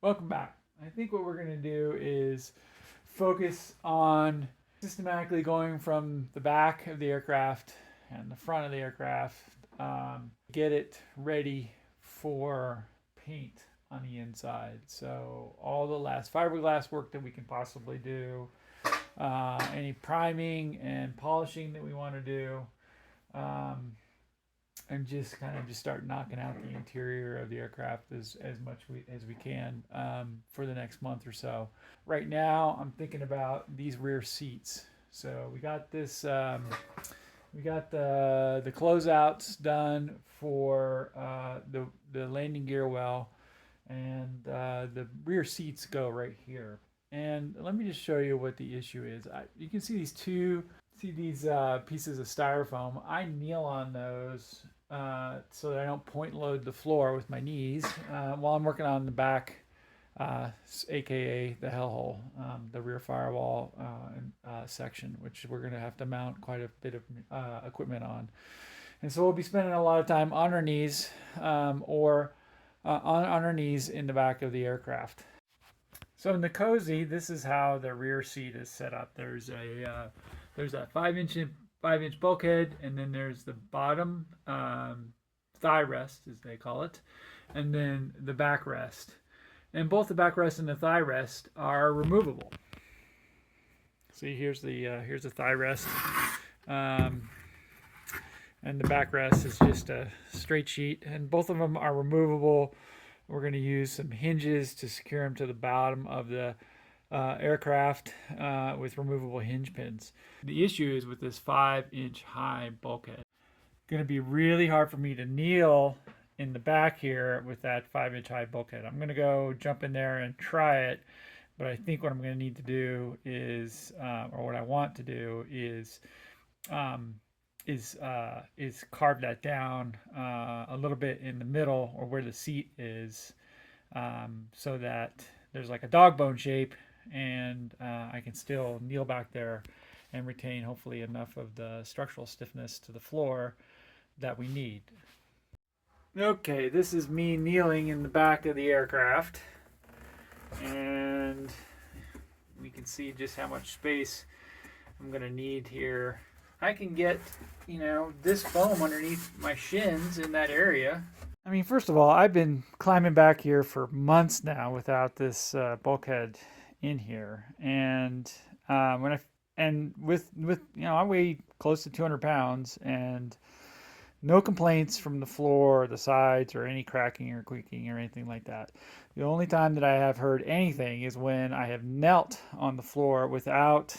Welcome back. I think what we're going to do is focus on systematically going from the back of the aircraft and the front of the aircraft, get it ready for paint on the inside. So all the last fiberglass work that we can possibly do, any priming and polishing that we want to do, and just start knocking out the interior of the aircraft as much as we can for the next month or so. Right now, I'm thinking about these rear seats. So we got this, we got the closeouts done for the landing gear well, and the rear seats go right here. And let me just show you what the issue is. You can see these pieces of styrofoam. I kneel on those so that I don't point load the floor with my knees while I'm working on the back, aka the hellhole, the rear firewall section, which we're going to have to mount quite a bit of equipment on. And so we'll be spending a lot of time on our knees or on our knees in the back of the aircraft. So in the Cozy, this is how the rear seat is set up. There's a 5-inch bulkhead, and then there's the bottom thigh rest, as they call it, and then the backrest. And both the backrest and the thigh rest are removable. See, here's the thigh rest, and the backrest is just a straight sheet, and both of them are removable. We're going to use some hinges to secure them to the bottom of the aircraft with removable hinge pins. The issue is with this 5-inch high bulkhead. It's going to be really hard for me to kneel in the back here with that 5-inch high bulkhead. I'm going to go jump in there and try it, but I think what I'm going to need to do is, or what I want to do is carve that down a little bit in the middle, or where the seat is, so that there's like a dog bone shape, and I can still kneel back there and retain hopefully enough of the structural stiffness to the floor that we need. Okay, this is me kneeling in the back of the aircraft, and we can see just how much space I'm going to need here. I can get, this foam underneath my shins in that area. I mean, first of all, I've been climbing back here for months now without this bulkhead in here, and I weigh close to 200 pounds, and no complaints from the floor, or the sides, or any cracking or creaking or anything like that. The only time that I have heard anything is when I have knelt on the floor without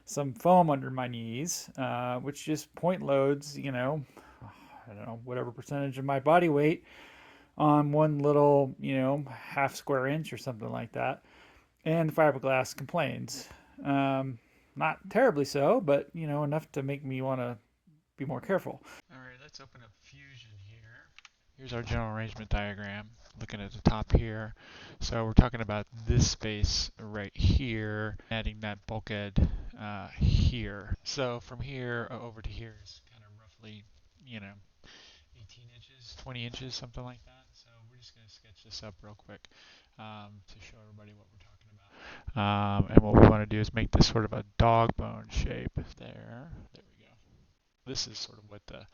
some foam under my knees, which just point loads, I don't know, whatever percentage of my body weight on one little, half square inch or something like that. And the fiberglass complains. Not terribly so, but, enough to make me want to be more careful. All right, let's open up Fusion here. Here's our general arrangement diagram, looking at the top here. So we're talking about this space right here, adding that bulkhead here. So from here over to here is kind of roughly, 18 inches, 20 inches, something like that. So we're just going to sketch this up real quick to show everybody what we're talking about. And what we want to do is make this sort of a dog bone shape there. There we go. This is sort of what the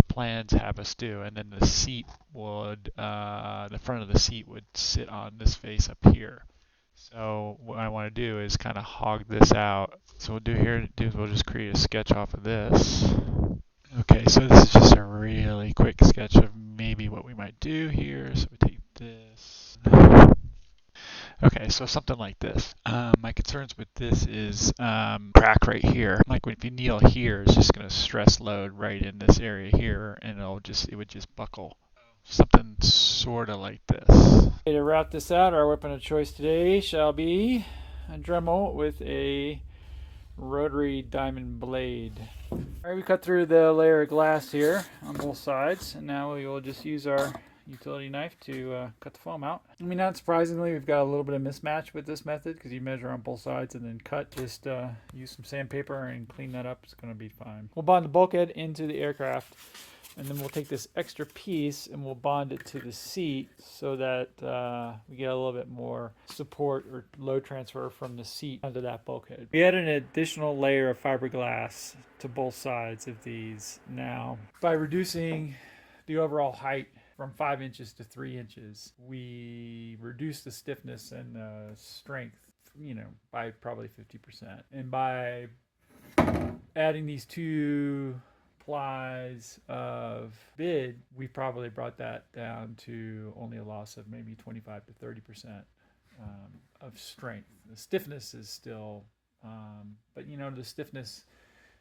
plans have us do, and then the seat would, the front of the seat would sit on this face up here. So what I want to do is kind of hog this out. So we'll just create a sketch off of this. Okay, so this is just a really quick sketch of maybe what we might do here. So we take this. Okay, so something like this. My concerns with this is crack right here. Like if you kneel here, it's just going to stress load right in this area here, and it would just buckle. Something sort of like this. To route this out, our weapon of choice today shall be a Dremel with a rotary diamond blade. All right, we cut through the layer of glass here on both sides, and now we will just use our utility knife to cut the foam out. I mean, not surprisingly, we've got a little bit of mismatch with this method because you measure on both sides and then cut. Just use some sandpaper and clean that up. It's going to be fine. We'll bond the bulkhead into the aircraft And then we'll take this extra piece and we'll bond it to the seat so that we get a little bit more support or load transfer from the seat onto that bulkhead. We add an additional layer of fiberglass to both sides of these now. By reducing the overall height from 5 inches to 3 inches, we reduce the stiffness and strength, by probably 50%. And by adding these two plies of bid, we probably brought that down to only a loss of maybe 25 to 30% of strength. The stiffness is still, but the stiffness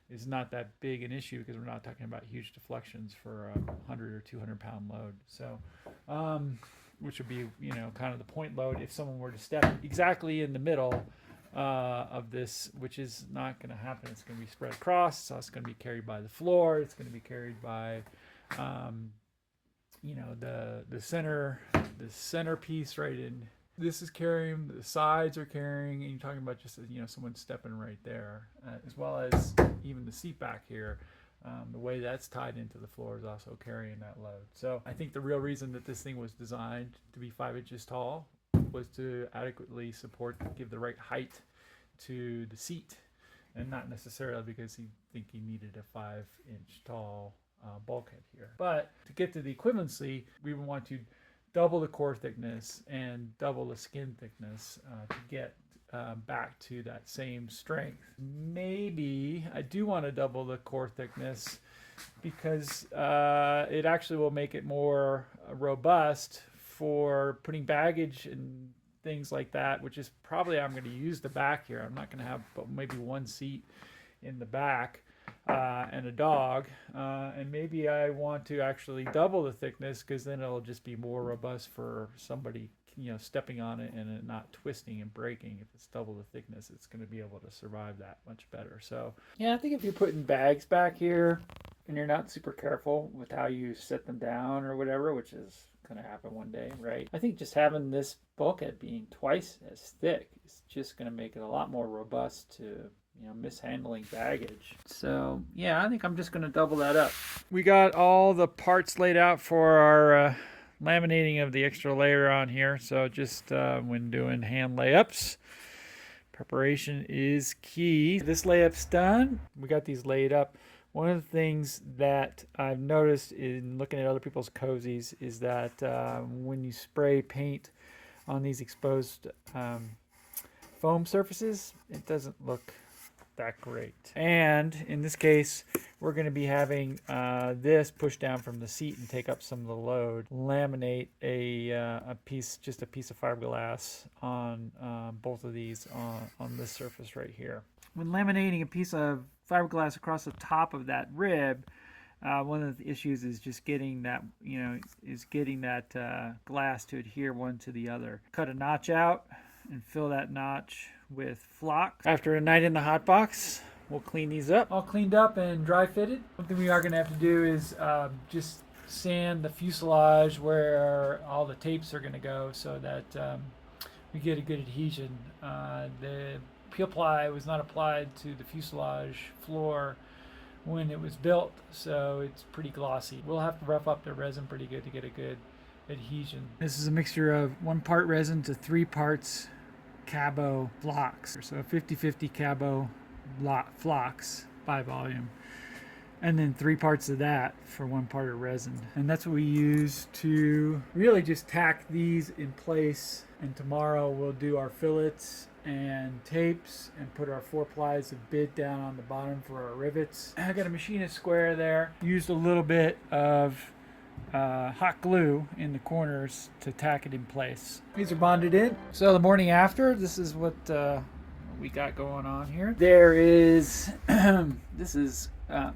is not that big an issue because we're not talking about huge deflections for a 100 or 200 pound load. So, which would be, kind of the point load if someone were to step exactly in the middle of this, which is not going to happen. It's going to be spread across, so it's going to be carried by the floor. It's going to be carried by, the center piece right in. This is carrying, the sides are carrying, and you're talking about just someone stepping right there, as well as even the seat back here. The way that's tied into the floor is also carrying that load. So I think the real reason that this thing was designed to be 5 inches tall was to adequately support, give the right height to the seat, and not necessarily because he needed a 5-inch tall bulkhead here. But to get to the equivalency, we would want to double the core thickness and double the skin thickness to get back to that same strength. Maybe I do want to double the core thickness because it actually will make it more robust for putting baggage and things like that, which is probably I'm going to use the back here. I'm not going to have but maybe one seat in the back and a dog, and maybe I want to actually double the thickness because then it'll just be more robust for somebody stepping on it and it not twisting and breaking. If it's double the thickness, it's going to be able to survive that much better. So yeah, I think if you're putting bags back here and you're not super careful with how you set them down or whatever, which is going to happen one day, right? I think just having this bulkhead being twice as thick is just going to make it a lot more robust to mishandling baggage. So yeah, I think I'm just going to double that up. We got all the parts laid out for our laminating of the extra layer on here. So just when doing hand layups, preparation is key. This layup's done. We got these laid up. One of the things that I've noticed in looking at other people's cozies is that when you spray paint on these exposed foam surfaces, it doesn't look that great. And in this case, we're going to be having this push down from the seat and take up some of the load. Laminate a piece of fiberglass on both of these on this surface right here. When laminating a piece of fiberglass across the top of that rib, one of the issues is just getting that glass to adhere one to the other. Cut a notch out and fill that notch with flock. After a night in the hot box, we'll clean these up. All cleaned up and dry fitted. Something we are going to have to do is just sand the fuselage where all the tapes are going to go so that we get a good adhesion. The peel ply was not applied to the fuselage floor when it was built, so it's pretty glossy. We'll have to rough up the resin pretty good to get a good adhesion. This is a mixture of 1 part resin to 3 parts Cabo flocks. So 50-50 Cabo flocks by volume. And then 3 parts of that for 1 part of resin. And that's what we use to really just tack these in place. And tomorrow we'll do our fillets and tapes and put our 4 plies of bit down on the bottom for our rivets. I got a machinist square there. Used a little bit of hot glue in the corners to tack it in place. These are bonded in. So the morning after, this is what we got going on here. There is, this is a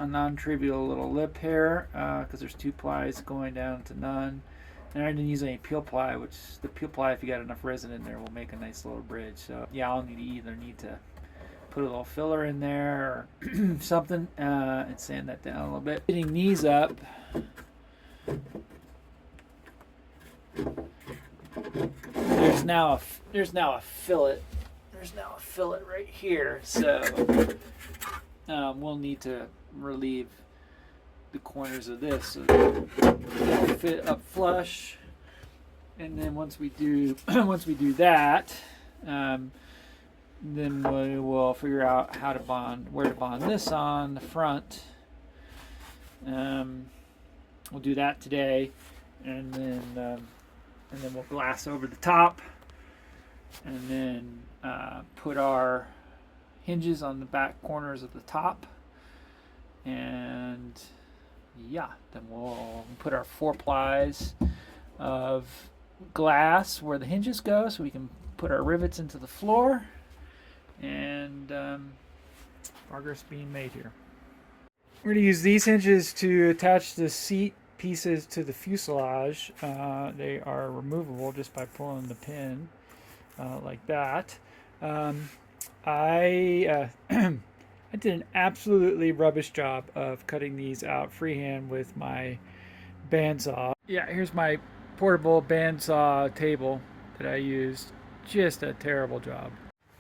non-trivial little lip here because there's 2 plies going down to none. And I didn't use any peel ply, which the peel ply, if you got enough resin in there, will make a nice little bridge. So yeah, I'll either need to put a little filler in there or something and sand that down a little bit. Getting these up. There's now a fillet. There's now a fillet right here. So we'll need to relieve the corners of this so it'll fit up flush. And then once we do that, then we will figure out where to bond this on the front. We'll do that today, and then we'll glass over the top, and then put our hinges on the back corners of the top, and yeah, then we'll put our 4 plies of glass where the hinges go, so we can put our rivets into the floor, and progress being made here. We're going to use these hinges to attach the seat pieces to the fuselage. They are removable just by pulling the pin like that. I did an absolutely rubbish job of cutting these out freehand with my bandsaw. Yeah, here's my portable bandsaw table that I used. Just a terrible job.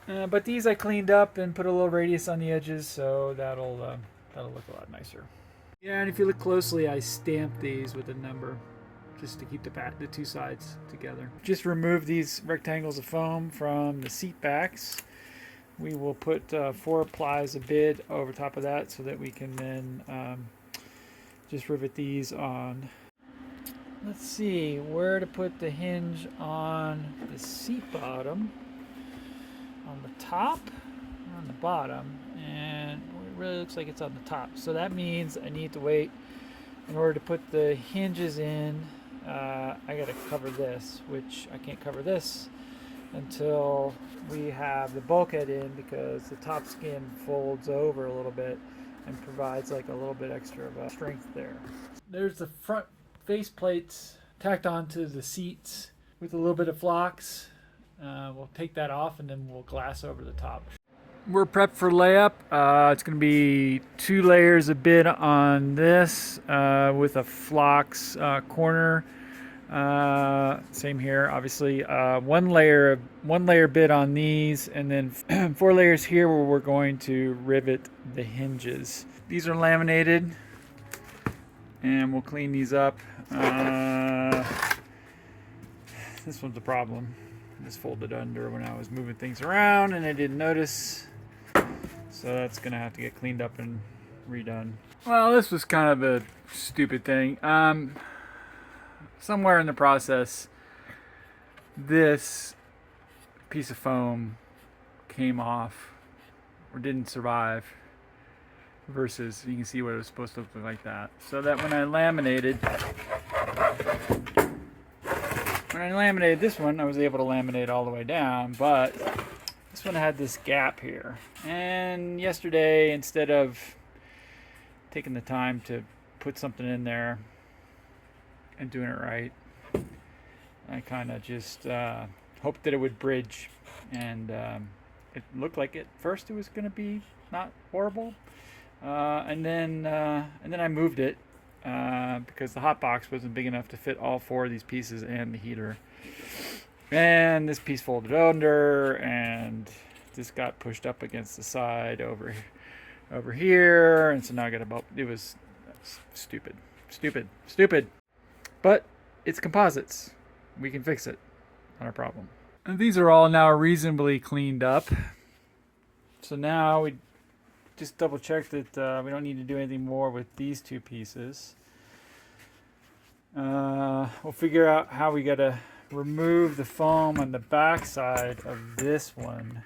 But these I cleaned up and put a little radius on the edges, so that'll look a lot nicer. Yeah, and if you look closely, I stamped these with a number just to keep the 2 sides together. Just remove these rectangles of foam from the seat backs. We will put 4 plies of bid over top of that so that we can then just rivet these on. Let's see where to put the hinge on the seat bottom. On the top or on the bottom, and it really looks like it's on the top, so that means I need to wait in order to put the hinges in. I gotta cover this, which I can't cover this until we have the bulkhead in, because the top skin folds over a little bit and provides like a little bit extra of strength there. There's the front face plates tacked onto the seats with a little bit of flocks. We'll take that off and then we'll glass over the top. We're prepped for layup. It's going to be 2 layers of bid on this with a flocks corner. Same here, obviously. One layer bid on these, and then 4 layers here where we're going to rivet the hinges. These are laminated, and we'll clean these up. This one's a problem. Just folded under when I was moving things around and I didn't notice, so that's gonna have to get cleaned up and redone. Well, this was kind of a stupid thing. Somewhere in the process, this piece of foam came off or didn't survive, versus you can see what it was supposed to look like that. So that when I laminated this one, I was able to laminate all the way down, but this one had this gap here. And yesterday, instead of taking the time to put something in there and doing it right, I kind of just hoped that it would bridge, and it looked like at first it was going to be not horrible, and then I moved it. Because the hot box wasn't big enough to fit all 4 of these pieces and the heater, and this piece folded under, and this got pushed up against the side over here, and so now I got a bump. It was stupid, but it's composites. We can fix it. Not a problem. And these are all now reasonably cleaned up, so now we just double check that we don't need to do anything more with these 2 pieces. We'll figure out how we gotta remove the foam on the back side of this one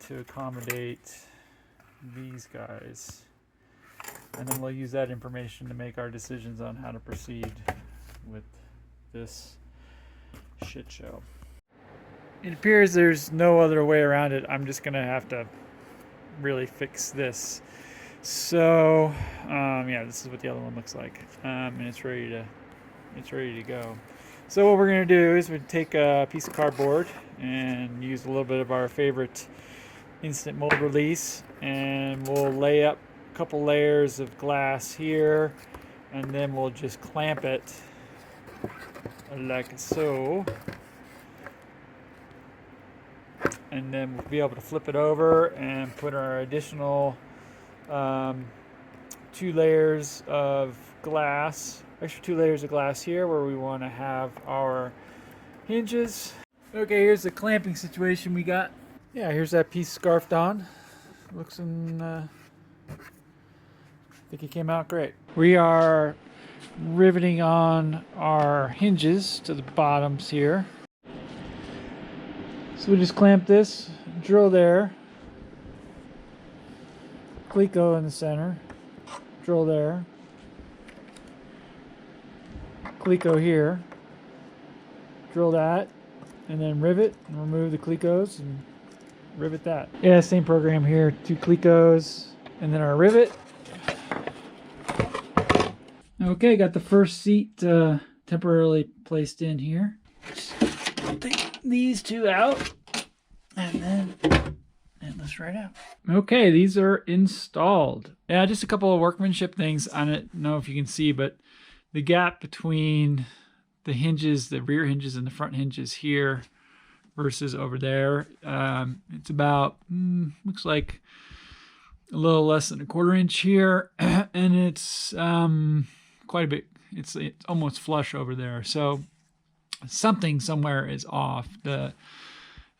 to accommodate these guys, and then we'll use that information to make our decisions on how to proceed with this shit show. It appears there's no other way around it. I'm just gonna have to really fix this. So yeah, this is what the other one looks like, and it's ready to go. So what we're going to do is we take a piece of cardboard and use a little bit of our favorite instant mold release, and we'll lay up a couple layers of glass here, and then we'll just clamp it like so, and then we'll be able to flip it over and put our additional 2 layers of glass, extra 2 layers of glass here where we want to have our hinges. Okay, here's the clamping situation we got. Yeah, here's that piece scarfed on. Looks in, I think it came out great. We are riveting on our hinges to the bottoms here. So we just clamp this, drill there, cleco in the center, drill there, cleco here, drill that, and then rivet and remove the clecos and rivet that. Yeah, same program here, 2 clecos and then our rivet. Okay, got the first seat temporarily placed in here. Just take these 2 out and then it lifts right out. Okay, these are installed. Yeah, just a couple of workmanship things. I don't know if you can see, but the gap between the hinges, the rear hinges and the front hinges here versus over there, it's about, looks like a little less than a 1/4 inch here, and it's quite a bit. It's almost flush over there. So something somewhere is off.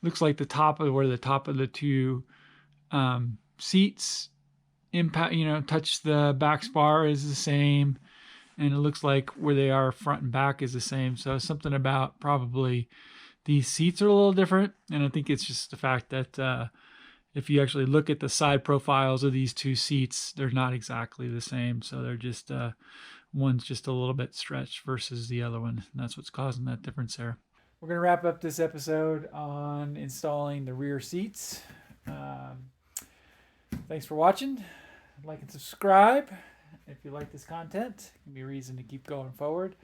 Looks like the top of where the top of the 2 seats impact, touch the back spar is the same, and it looks like where they are front and back is the same. So something about probably these seats are a little different, and I think it's just the fact that if you actually look at the side profiles of these 2 seats, they're not exactly the same. So they're just one's just a little bit stretched versus the other one, and that's what's causing that difference there. We're going to wrap up this episode on installing the rear seats. Thanks for watching. Like and subscribe if you like this content. It can be a reason to keep going forward.